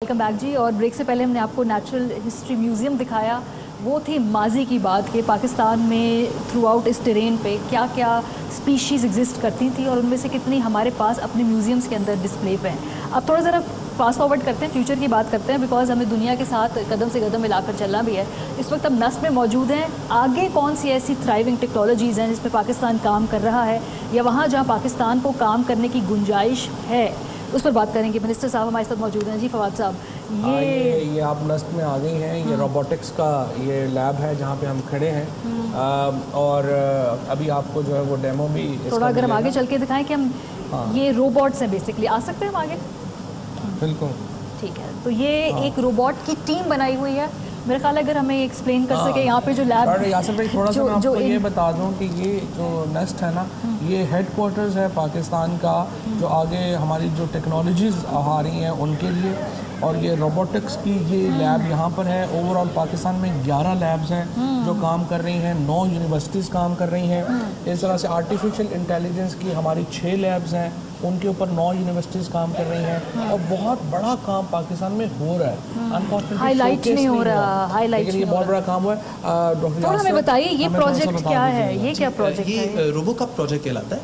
Welcome back जी। और break से पहले हमने आपको नेचुरल हिस्ट्री म्यूज़ियम दिखाया, वो थी माजी की बात कि पाकिस्तान में थ्रू आउट इस टेरेन पे क्या क्या स्पीशीज़ एग्जिस्ट करती थी और उनमें से कितनी हमारे पास अपने म्यूज़ियम्स के अंदर डिस्प्ले पे हैं। अब थोड़ा ज़रा फास्ट फॉरवर्ड करते हैं, फ्यूचर की बात करते हैं, बिकॉज हमें दुनिया के साथ कदम से कदम मिलाकर चलना भी है। इस वक्त हम नस्ब में मौजूद हैं, आगे कौन सी ऐसी थ्राइविंग टेक्नोलॉजीज़ हैं जिस पर पाकिस्तान काम कर रहा है, या वहाँ जहाँ पाकिस्तान को काम करने की गुंजाइश है, उस पर बात करेंगे। मिनिस्टर साहब हमारे साथ मौजूद हैं। जी फवाद साहब, ये आप नस्ब में आ गई हैं। ये रोबोटिक्स का ये लैब है जहाँ पे हम खड़े हैं, और अभी आपको जो है वो डेमो भी थोड़ा अगर हम आगे चल के दिखाएं कि हम ये रोबोट्स हैं बेसिकली, आ सकते हैं हम आगे? बिल्कुल ठीक है। तो ये एक रोबोट की टीम बनाई हुई है, मेरे ख्याल है अगर हमें एक्सप्लेन कर सके यहाँ पे जो लैब। और यासिर भाई थोड़ा सा मैं आपको ये बता दूँ कि ये जो नेस्ट है ना, ये हेडक्वार्टर्स है पाकिस्तान का, जो आगे हमारी जो टेक्नोलॉजीज़ आ रही हैं उनके लिए, और ये रोबोटिक्स की ये लैब यहाँ पर है। ओवरऑल पाकिस्तान में 11 लैब्स हैं जो काम कर रही हैं, 9 यूनिवर्सिटीज़ काम कर रही हैं। इस तरह से आर्टिफिशियल इंटेलिजेंस की हमारी 6 लैब्स हैं, उनके ऊपर 9 यूनिवर्सिटीज़ काम कर रही हैं, और बहुत बड़ा काम पाकिस्तान में हो रहा है। अनफॉर्चुनेटली हाईलाइट नहीं हो रहा, हाईलाइट ये बहुत बड़ा काम हुआ है। डॉक्टर थोड़ा हमें बताइए ये प्रोजेक्ट क्या है, ये क्या प्रोजेक्ट है? ये रोबोकप प्रोजेक्ट कहलाता है।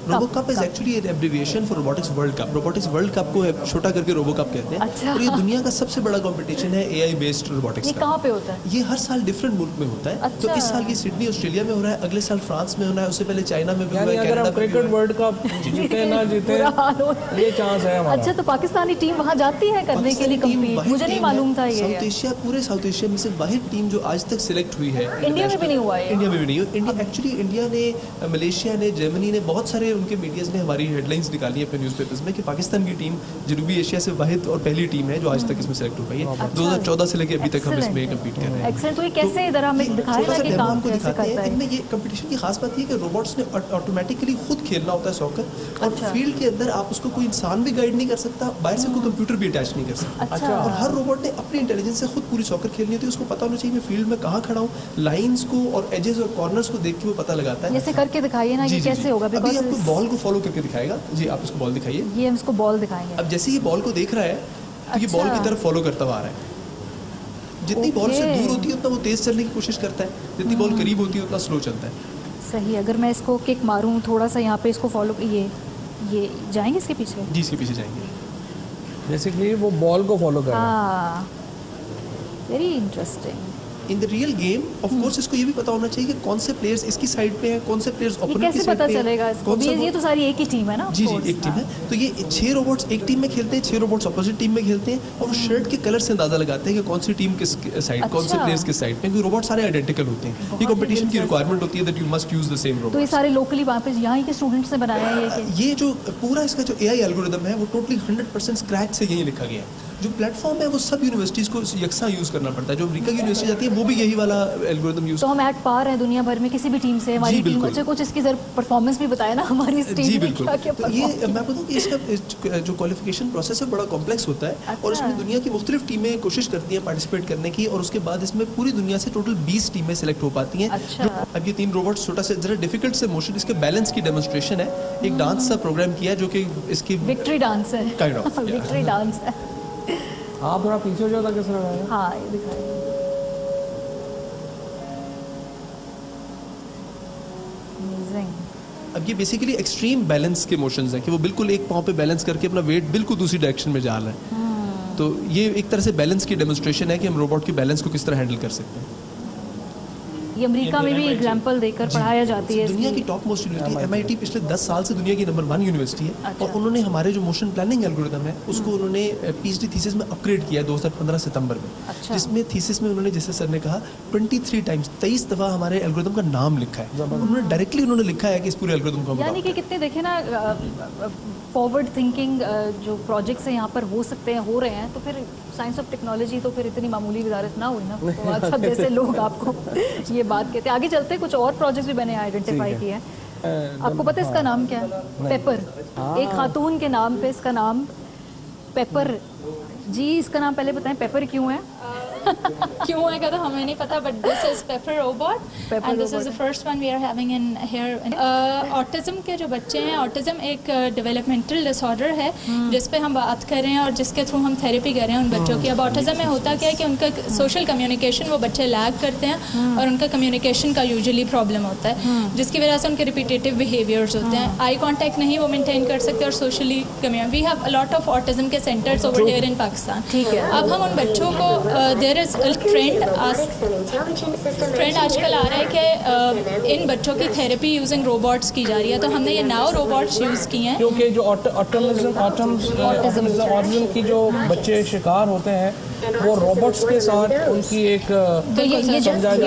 RoboCup is actually an abbreviation for robotics world cup. Robotics world cup को छोटा करके रोबोकप कहते हैं। अच्छा। और ये दुनिया का सबसे बड़ा कंपटीशन है एआई बेस्ड रोबोटिक्स। ये कहाँ पे होता है? ये हर साल डिफरेंट मुल्क में होता है। अच्छा। तो इस साल ये सिडनी ऑस्ट्रेलिया में हो रहा है, अगले साल फ्रांस में होना है, उससे पहले चाइना में भी हुआ है, कनाडा में। क्रिकेट वर्ल्ड कप जीते ना जीते ये चांस है हमारा। अच्छा, तो पाकिस्तानी टीम वहाँ जाती है करने के लिए कम्पीट? मुझे नहीं मालूम था ये। साउथ एशिया, पूरे साउथ एशिया में से वाहिद टीम जो आज तक सिलेक्ट हुई है। इंडिया में भी नहीं हुआ है? इंडिया में भी नहीं हुआ। इंडिया एक्चुअली इंडिया ने, मलेशिया ने, जर्मनी ने, बहुत सारे उनके मीडियाज ने हमारी हेडलाइंस निकाली है अपने न्यूज़पेपर्स में कि पाकिस्तान की टीम जनूबी एशिया से वाहिद और पहली टीम है जो आज तक इसमें सेलेक्ट हो पाई है। 2014 से लेकर अभी तक हम इसमें कम्पीट कर रहे हैं। एक्सेलेंट। तो ये कैसे इधर हमें दिखाएगा कि काम कैसे करता है? इनमें ये कंपटीशन की खास बात ये है कि रोबोट्स ने ऑटोमेटिकली खुद खेलना होता है सॉकर, और फील्ड के अंदर आप उसको कोई इंसान भी गाइड नहीं कर सकता, बाहर से कोई कंप्यूटर भी अटैच नहीं कर सकता। अच्छा। और हर रोबोट ने अपनी इंटेलिजेंस से खुद पूरी सॉकर खेलनी होती है। उसको पता होना चाहिए मैं फील्ड में कहाँ खड़ा हूँ, लाइंस को और एजेस और कॉर्नर्स को देख के वो पता लगाता है। जैसे करके दिखाइए ना, ये कैसे होगा? अभी आपको बॉल को फॉलो करके दिखाएगा। जी, आप उसको बॉल दिखाइए। ये हम इसको बॉल दिखाएंगे। अब जैसे ये बॉल को देख रहा है तो ये बॉल की तरफ फॉलो करता हुआ आ रहा है। जितनी बॉल से दूर होती है उतना वो तेज चलने की कोशिश करता है, जितनी बॉल करीब होती है उतना स्लो चलता है। सही। अगर मैं इसको किक मारूं थोड़ा सा यहाँ पे, इसको फॉलो, ये जाएंगे इसके पीछे? जी, इसके पीछे जाएंगे। बेसिकली वो बॉल को फॉलो कर रहा है। हाँ, very interesting. In the real game of course इसको ये भी पता होना चाहिए कि कौन से प्लेयर्स इसकी साइड पे हैं, कौन से प्लेयर्स ओपोनेंट की साइड पे हैं। कैसे पता चलेगा इसको? ये तो सारी एक ही टीम है ना? जी जी, एक टीम है। तो ये 6 रोबोट्स एक टीम में खेलते हैं, 6 रोबोट्स अपोजिट टीम में खेलते हैं, और शर्ट के कलर से अंदाजा लगाते हैं कि कौन सी टीम किस साइड, कौन से प्लेयर्स किस साइड पे, क्योंकि रोबोट सारे आइडेंटिकल होते हैं। ये कंपटीशन की रिक्वायरमेंट होती है that you must use the same robot. तो ये सारे लोकली वहाँ पे यहाँ के स्टूडेंट्स ने बनाया है ये जो पूरा इसका जो एआई एल्गोरिथम है वो टोटली 100% स्क्रैच से यही लिखा गया है। जो प्लेटफॉर्म है वो सब यूनिवर्सिटीज़ को यकसा यूज़ करना पड़ता है। जो अमेरिका की यूनिवर्सिटी जाती है वो भी यही वाला एल्गोरिथम यूज़। तो हम एट पार हैं दुनिया भर में किसी भी टीम से? हमारी टीम से कुछ इसकी परफॉर्मेंस भी बताया ना हमारी इस टीम में क्या क्या। तो ये मैं बताऊँ कि इसका जो क्वालिफिकेशन प्रोसेस है बड़ा कॉम्प्लेक्स होता है। अच्छा। और इसमें दुनिया की मुख्तलिफ टीमें कोशिश करती हैं पार्टिसिपेट करने की, और उसके बाद इसमें पूरी दुनिया से टोटल 20 टीमें सेलेक्ट हो पाती हैं। अच्छा। अब ये 3 रोबोट्स छोटा सा जरा डिफिकल्ट से मोशन, इसके बैलेंस की डेमोन्स्ट्रेशन है। एक डांस सा प्रोग्राम किया जो कि इसकी विक्ट्री डांस है, काइंड ऑफ विक्ट्री डांस है। आप थोड़ा पीछे हो जाओ ताकि सर आए। हाँ, ये दिखाइए। अब ये बेसिकली एक्सट्रीम बैलेंस के मोशंस हैं कि वो बिल्कुल एक पाँव पे बैलेंस करके अपना वेट बिल्कुल दूसरी डायरेक्शन में जा रहा है। तो ये एक तरह से बैलेंस की डेमोन्स्ट्रेशन है कि हम रोबोट के बैलेंस को किस तरह हैंडल कर सकते हैं। ये अमेरिका में भी एग्जांपल देकर पढ़ाया जाती है। दुनिया की टॉप मोस्ट यूनिवर्सिटी MIT पिछले 10 साल से दुनिया की नंबर 1 यूनिवर्सिटी है। अच्छा। और उन्होंने हमारे जो मोशन प्लानिंग एल्गोरिथम है उसको उन्होंने PhD थीसिस में अपग्रेड किया है 2015 सितंबर में। अच्छा। जिसमें थीसिस में उन्होंने, जैसे सर ने कहा, 23 टाइम्स 23 दफ़ा हमारे एल्गोरिथम का नाम लिखा है। उन्होंने डायरेक्टली उन्होंने लिखा है कि इस पूरे एल्गोरिथम को, यानी कि कितने देखे ना फॉरवर्ड थिंकिंग जो प्रोजेक्ट्स यहाँ पर हो सकते हैं, हो रहे हैं। तो फिर साइंस ऑफ टेक्नोलॉजी तो फिर इतनी मामूली वजारत ना हुई ना। तो आज सब जैसे लोग आपको ये बात कहते हैं। आगे चलते हैं, कुछ और प्रोजेक्ट्स भी मैंने आइडेंटिफाई किए हैं। आपको पता है इसका नाम क्या है? पेपर। एक खातून के नाम पे इसका नाम पेपर जी इसका नाम पहले बताएं, पेपर क्यों है? क्यों है तो हमें नहीं पता, but this is paper robot and this is the first one we are having in here. Autism के जो बच्चे हैं, ऑटिज्म एक डेवलपमेंटल डिसऑर्डर है जिस पे हम बात कर रहे हैं और जिसके थ्रू हम थेरेपी कर रहे हैं उन बच्चों की। अब ऑटिज्म में होता क्या है कि उनका सोशल कम्युनिकेशन, वो बच्चे लैग करते हैं और उनका कम्युनिकेशन का यूजुअली प्रॉब्लम होता है जिसकी वजह से उनके रिपीटेटिव बिहेवियर्स होते हैं, आई कॉन्टैक्ट नहीं वो मेंटेन कर सकते और socially we have a lot of autism के centres over here in Pakistan. ठीक है। अब हम उन बच्चों को देयर इज ट्रेंड आजकल आ रहा है कि इन बच्चों की थेरेपी यूजिंग रोबोट्स की जा रही है, तो हमने ये नाउ रोबोट्स यूज़ किए हैं क्योंकि जो ऑटिज्म की जो बच्चे शिकार होते हैं वो रोबोट्स के साथ उनकी एक तो ये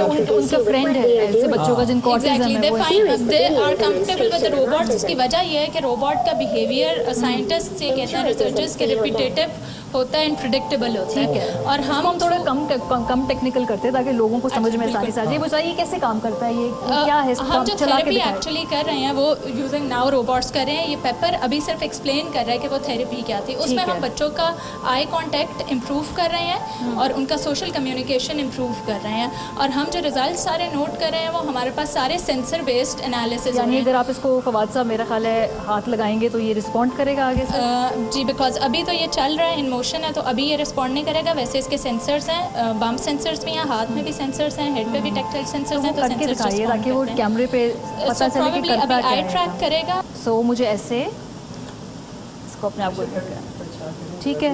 उनका फ्रेंड है ऐसे बच्चों का जिनको ऑटिज्म है, they are comfortable with robots. इसकी वजह यह है कि रोबोट का बिहेवियर साइंटिस्ट से कहते हैं, रिसर्चर्स के रिपीटेटिव होता है, इनप्रेडिक्टेबल होता है। और हम थोड़ा कम टेक्निकल करते हैं ताकि लोगों को समझ में आसानी से आ जाए। वो चाहिए कैसे काम करता है, ये क्या है? हम जो थेरेपी एक्चुअली कर रहे हैं वो यूजिंग नाउ रोबोट्स कर रहे हैं। ये पेपर अभी सिर्फ एक्सप्लेन कर रहा है कि वो थेरेपी क्या थी। उसमें हम बच्चों का आई कॉन्टैक्ट इम्प्रूव कर रहे हैं और उनका सोशल कम्युनिकेशन इम्प्रूव कर रहे हैं। और हम जो रिजल्ट सारे नोट कर रहे हैं वो हमारे पास सारे सेंसर बेस्ड एनालिसिस। यानी अगर आप इसको फवाद साहब मेरा ख्याल है हाथ लगाएंगे तो ये रिस्पॉन्ड करेगा आगे से? जी, बिकॉज अभी तो ये चल रहा है, इन मोशन है, तो अभी ये रिस्पॉन्ड नहीं करेगा। वैसे इसके सेंसर्स हैं, बम्प सेंसर्स भी हैं, हाथ में भी सेंसर्स हैं, हेड पे भी टैक्टाइल सेंसर्स हैं, तो सेंसर्स ताकि वो कैमरे पे पता चले कि करता क्या है। आई ट्रैक करेगा। सो मुझे ऐसे इसको अपने आप को, ठीक है,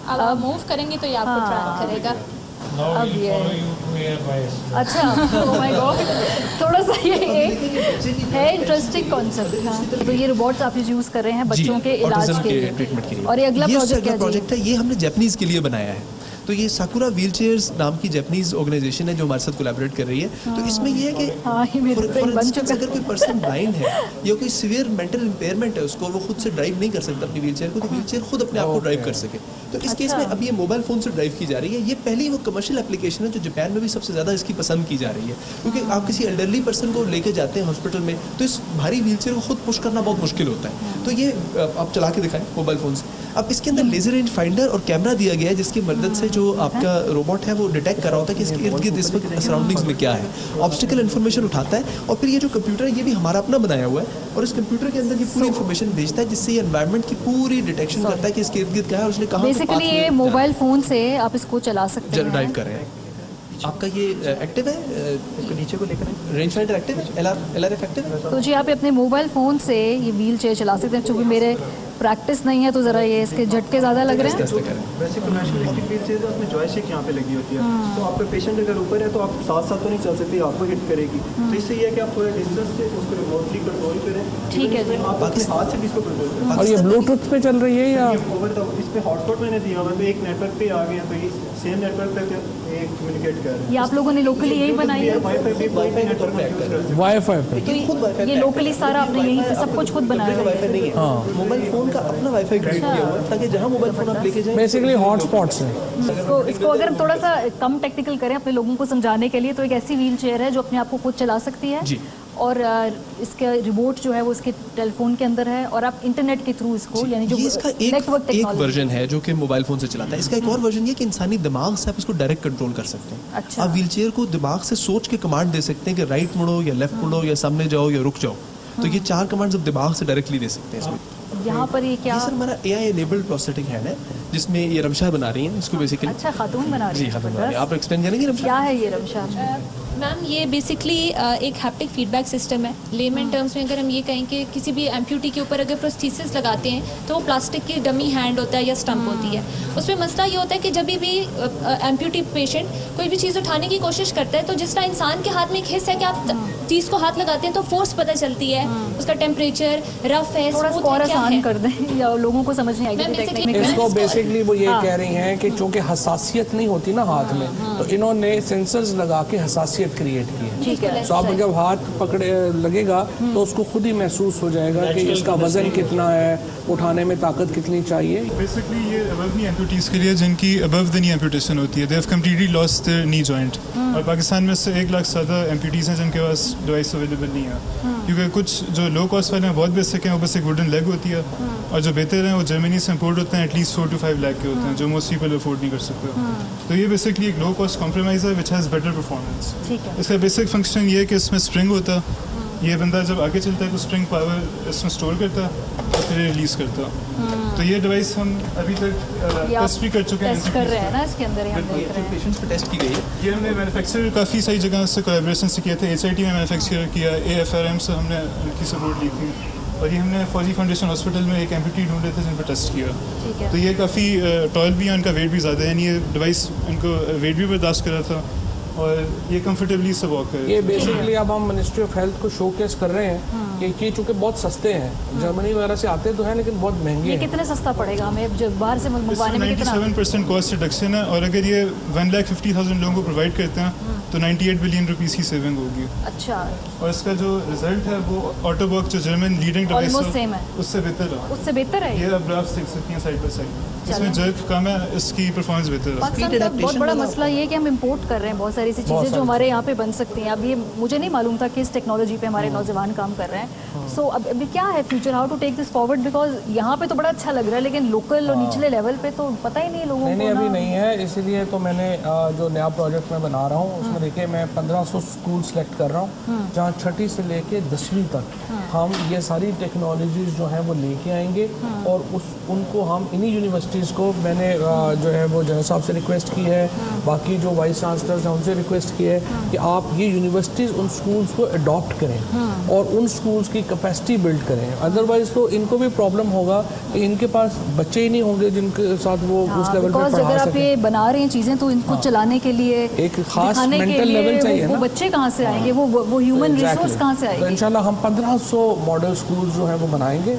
अब आप मूव करेंगे तो ये आपको ट्रैक करेगा। अब ये अच्छा, ओह माय गॉड, थोड़ा सा ये है इंटरेस्टिंग कॉन्सेप्ट। तो ये रोबोट्स आप यूज़ कर रहे हैं बच्चों के इलाज के ट्रीटमेंट के लिए। और ये अगला प्रोजेक्ट है, ये हमने जापानीज़ के लिए बनाया है। तो ये साकुरा व्हीलचेयर्स नाम की जापानीज़ ऑर्गेनाइजेशन है जो हमारे साथ कोलैबोरेट कर रही है। तो इसमें ये है कि अगर कोई पर्सन ब्लाइंड है या कोई सीवियर मेंटल इम्पेयरमेंट है उसको, वो खुद से ड्राइव नहीं कर सकता अपनी व्हीलचेयर को, तो व्हीलचेयर खुद अपने आप को ड्राइव कर सके। तो इस केस में अब ये मोबाइल फ़ोन से ड्राइव की जा रही है। ये पहली वो कमर्शियल एप्लीकेशन है जो जापान में भी सबसे ज़्यादा इसकी पसंद की जा रही है, क्योंकि आप किसी एल्डरली पर्सन को लेके जाते हैं हॉस्पिटल में तो इस भारी व्हीलचेयर को खुद पुश करना बहुत मुश्किल होता है। तो ये आप चला के दिखाएं मोबाइल फ़ोन से। अब इसके अंदर लेजर रेंज फाइंडर और कैमरा दिया गया है जिसकी मदद से जो आपका रोबोट है वो डिटेक्ट कर रहा होता है कि इसके इर्द गिर्द इस वक्त सराउंडिंग्स में क्या है, ऑब्स्टिकल इन्फॉर्मेशन उठाता है। और फिर ये जो कंप्यूटर है ये भी हमारा अपना बनाया हुआ है और इस कंप्यूटर के अंदर ये पूरी इन्फॉर्मेशन भेजता है जिससे ये एनवायरनमेंट की पूरी डिटेक्शन करता है कि इसके इर्द गिर्द क्या है और उसने कहाँ। बेसिकली ये मोबाइल फ़ोन से आप इसको चला सकते हैं, ड्राइव कर रहे हैं। आपका ये एक्टिव है, इसको नीचे को लेकर रेंज फाइंडर एक्टिव है, LRF एक्टिव है। तो जी आप अपने मोबाइल फ़ोन से ये व्हील चेयर चला सकते हैं। चूँकि मेरे प्रैक्टिस नहीं है तो ज़रा ये इसके झटके ज़्यादा लग रहे हैं। वैसे कमर्शियल इलेक्ट्रिक व्हील चेयर उसमें जॉयस्टिक यहाँ पे लगी होती है, तो आपका पेशेंट अगर ऊपर है तो आप साथ साथ तो नहीं चल सकते, आपको हिट करेगी। तो इससे ये है कि आप थोड़ा डिस्टेंस से उसको रिमोटली कंट्रोल करें। ठीक है जी, आप अपने हाथ से भी इसको कंट्रोल करें। और ये ब्लूटूथ पे चल रही है या इस पे हॉटस्पॉट मैंने दिया हुआ है, तो एक नेटवर्क पे आ गया तो ये सेम नेटवर्क पे कम्युनिकेट कर रहे हैं। ये आप लोगों ने लोकली यही बनाई है? वाईफाई नेटवर्क पे वाईफाई पे। तो ये लोकली सारा आपने यहीं पे सब कुछ खुद बनाया है? वाईफाई नहीं है, मोबाइल फ़ोन का अपना वाईफाई क्रिएट किया हुआ है ताकि जहाँ मोबाइल फ़ोन आप लेके जाएं बेसिकली हॉटस्पॉट्स हैं। इसको अगर हम थोड़ा सा कम टेक्निकल करें अपने लोगों को समझाने के लिए, तो एक ऐसी व्हील चेयर है जो अपने आप को खुद चला सकती है जी। और इसका रिमोट जो है वो इसके टेलीफोन के अंदर है और आप इंटरनेट के थ्रू इसको, यानी जो इसका एक वर्जन है जो कि मोबाइल फ़ोन से चलाता है। इसका एक और वर्जन ये कि इंसानी दिमाग से आप इसको डायरेक्ट कंट्रोल कर सकते हैं। अच्छा। आप व्हीलचेयर को दिमाग से सोच के कमांड दे सकते हैं कि राइट मुड़ो या लेफ्ट मुड़ो या सामने जाओ या रुक जाओ। तो ये 4 कमांड्स आप दिमाग से डायरेक्टली दे सकते हैं इसमें। यहाँ पर ये क्या? सर हमारा AI एनेबल्ड प्रोस्थेटिक हैंड है जिसमें ये रमशा बना रही हैं इसको बेसिकली। अच्छा, खातून बना रही जी, खातून बना रही हैं। आप एक्सप्लेन करेंगे रमशा क्या है ये रमशा? मैम ये बेसिकली एक हैप्टिक फीडबैक सिस्टम है। लेमन टर्म्स में अगर हम ये कहें कि किसी भी एम्प्यूटी के ऊपर अगर प्रोस्थेसिस लगाते हैं तो वो प्लास्टिक की डमी हैंड होता है या स्टम्प होती है। उसमें मसला ये होता है कि जब भी एम्प्यूटी पेशेंट कोई भी चीज़ उठाने की कोशिश करता है तो जिस तरह इंसान के हाथ में एक हिस्सा है कि आप चीज़ को हाथ लगाते हैं तो फोर्स पता चलती है, उसका टेम्परेचर, रफ है, स्मूथ है, क्या है। कर दें या लोगों को समझ नहीं आएगी। इसको बेसिकली वो ये कह रही हैं कि चूँकि हसासियत नहीं होती ना हाथ में, तो इन्होंने सेंसर्स लगा के हसासियत खासियत क्रिएट की है। ठीक है। तो आप जब हाथ पकड़े लगेगा तो उसको खुद ही महसूस हो जाएगा कि इसका वजन कितना है, उठाने में ताकत कितनी चाहिए। बेसिकली ये अबव नी एम्पूटीज के लिए जिनकी अबव द नी एम्पूटेशन होती है, they have completely lost their knee joint. और पाकिस्तान में से 1 लाख से ज़्यादा एम्पूटीज हैं जिनके पास डिवाइस अवेलेबल नहीं है, क्योंकि कुछ जो लो कॉस्ट वाले हैं बहुत बेसिक हैं, वो बस एक वुडन लेग होती है, और जो बेहतर हैं वो जर्मनी से इम्पोर्ट होते हैं, एटलीस्ट 4 to 5 लाख के होते हैं, जो मोस्ट पीपल अफोर्ड नहीं कर सकते। तो ये बेसिकली एक लो कॉस्ट कॉम्प्रोमाइज़ है विच हैज़ बेटर परफॉर्मेंस। इसका बेसिक फंक्शन ये है कि इसमें स्प्रिंग होता है, ये बंदा जब आगे चलता है तो स्प्रिंग पावर इसमें स्टोर करता है और फिर रिलीज़ करता है। तो ये डिवाइस हम अभी तक टेस्ट भी कर चुके हैं, टेस्ट कर रहे हैं ना इसके अंदर, हम देख रहे हैं पेशेंट्स पे टेस्ट की गई है। ये हमने मैन्युफैक्चर काफ़ी सारी जगह से कोलैबोरेशन से किया था। HIT में मैन्युफैक्चर किया, AFRM से हमने उनकी सपोर्ट ली थी, और ये हमने फौजी फाउंडेशन हॉस्पिटल में एक एम्पूटी ढूंढे थे जिन पर टेस्ट किया। तो ये काफ़ी टॉल भी है, उनका वेट भी ज़्यादा है, यानी ये डिवाइस उनको वेट भी बर्दाश्त कर रहा था, और ये कंफर्टेबली से वॉक कर। ये बेसिकली अब हम मिनिस्ट्री ऑफ हेल्थ को शोकेस कर रहे हैं कि ये चूँकि बहुत सस्ते हैं, जर्मनी वगैरह से आते तो हैं लेकिन बहुत महंगे हैं। कितने सस्ता पड़ेगा हमें जब बाहर से मंगवाने में? 97% कॉस्ट रिडक्शन है, और अगर ये 1,50,000 लोगों को प्रोवाइड करते हैं तो 98 बिलियन रुपीस की सेविंग होगी। अच्छा। और इसका जो रिजल्ट है वो ऑटोबॉक्स जो जर्मन लीडिंग डिवाइस है उससे बेहतर है। उससे बेहतर है ये आप ग्राफ्स देख सकती हैं साइड बाय साइड, इसमें जर्क कम है, इसकी परफॉर्मेंस बेहतर है। पाकिस्तान का बहुत बड़ा मसला ये है कि हम इंपोर्ट कर रहे हैं बहुत सारी ऐसी चीज़ें जो हमारे यहाँ पे बन सकती हैं। अब ये मुझे नहीं मालूम था कि इस टेक्नोलॉजी पे हमारे नौजवान काम कर रहे हैं। सो अब अभी क्या है future, how to take this forward, because यहाँ पे तो बड़ा अच्छा लग रहा है लेकिन लोकल और निचले लेवल पे तो पता ही नहीं लोगों को। नहीं अभी नहीं है, इसीलिए तो मैंने जो नया प्रोजेक्ट मैं बना रहा हूँ उसमें देखिए मैं 1500 स्कूल सेलेक्ट कर रहा हूँ जहाँ 6ठी से लेके 10वीं तक हम ये सारी टेक्नोलॉजीज जो हैं वो लेके आएंगे, और उनको हम इन्हीं यूनिवर्सिटीज़ को मैंने जो है वो जनरल साहब से रिक्वेस्ट की है, बाकी जो वाइस चांसलर्स हैं उनसे रिक्वेस्ट की है कि आप ये यूनिवर्सिटीज़ उन स्कूल्स को अडॉप्ट करें और उन स्कूल्स की कैपेसिटी बिल्ड करें। अदरवाइज तो इनको भी प्रॉब्लम होगा कि इनके पास बच्चे ही नहीं होंगे जिनके साथ वो उस लेवल पर पढ़ा सकें। अगर आप ये बना रहे हैं चीज़ें तो इनको चलाने के लिए एक खास मेंटल लेवल चाहिए। वो बच्चे कहाँ से आएंगे, वो ह्यूमन रिसोर्स कहाँ से आएंगे? तो इंशाल्लाह हम 1500 मॉडल स्कूल जो है वो बनाएंगे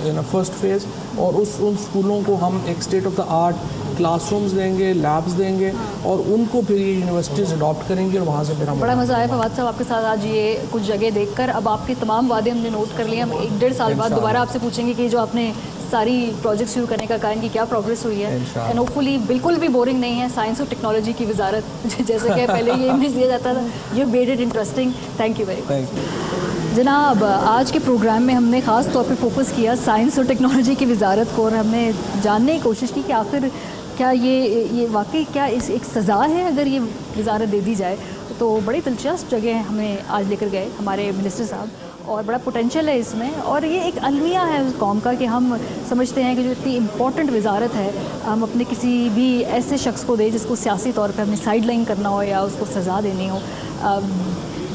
इन फर्स्ट फेज, और उन स्कूलों को हम एक state of the art classrooms देंगे, लैब्स देंगे, और उनको फिर ये यूनिवर्सिटीज़ अडॉप्ट करेंगे, और वहाँ से फिर हम बड़ा मज़ा आया फवाद साहब आपके साथ आज ये कुछ जगह देखकर। अब आपके तमाम वादे हमने नोट कर लिए, हम 1-1.5 साल बाद दोबारा आपसे पूछेंगे कि जो आपने सारी प्रोजेक्ट शुरू करने का कारण की क्या प्रोग्रेस हुई है, एंड होपफुली बिल्कुल भी बोरिंग नहीं है। साइंस और टेक्नोलॉजी की वजारत जैसे कि पहले ये इमेज दिया जाता था, you made it interesting. Thank you very much जनाब। आज के प्रोग्राम में हमने ख़ास तौर पे फोकस किया साइंस और टेक्नोलॉजी की वजारत को, और हमने जानने की कोशिश की कि आखिर क्या ये वाकई क्या इस एक सज़ा है अगर ये वजारत दे दी जाए। तो बड़ी दिलचस्प जगह हमें आज लेकर गए हमारे मिनिस्टर साहब, और बड़ा पोटेंशियल है इसमें, और ये एक अलमिया है उस कौम का कि हम समझते हैं कि जो इतनी इम्पॉर्टेंट वजारत है हम अपने किसी भी ऐसे शख्स को दें जिसको सियासी तौर पर अपनी साइड लाइन करना हो या उसको सज़ा देनी हो।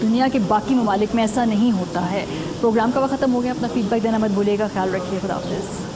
दुनिया के बाकी ममालिक में ऐसा नहीं होता है। प्रोग्राम का वक्त ख़त्म हो गया, अपना फीडबैक देना मत भूलिएगा। ख्याल रखिए, खुदा हाफ़िज़।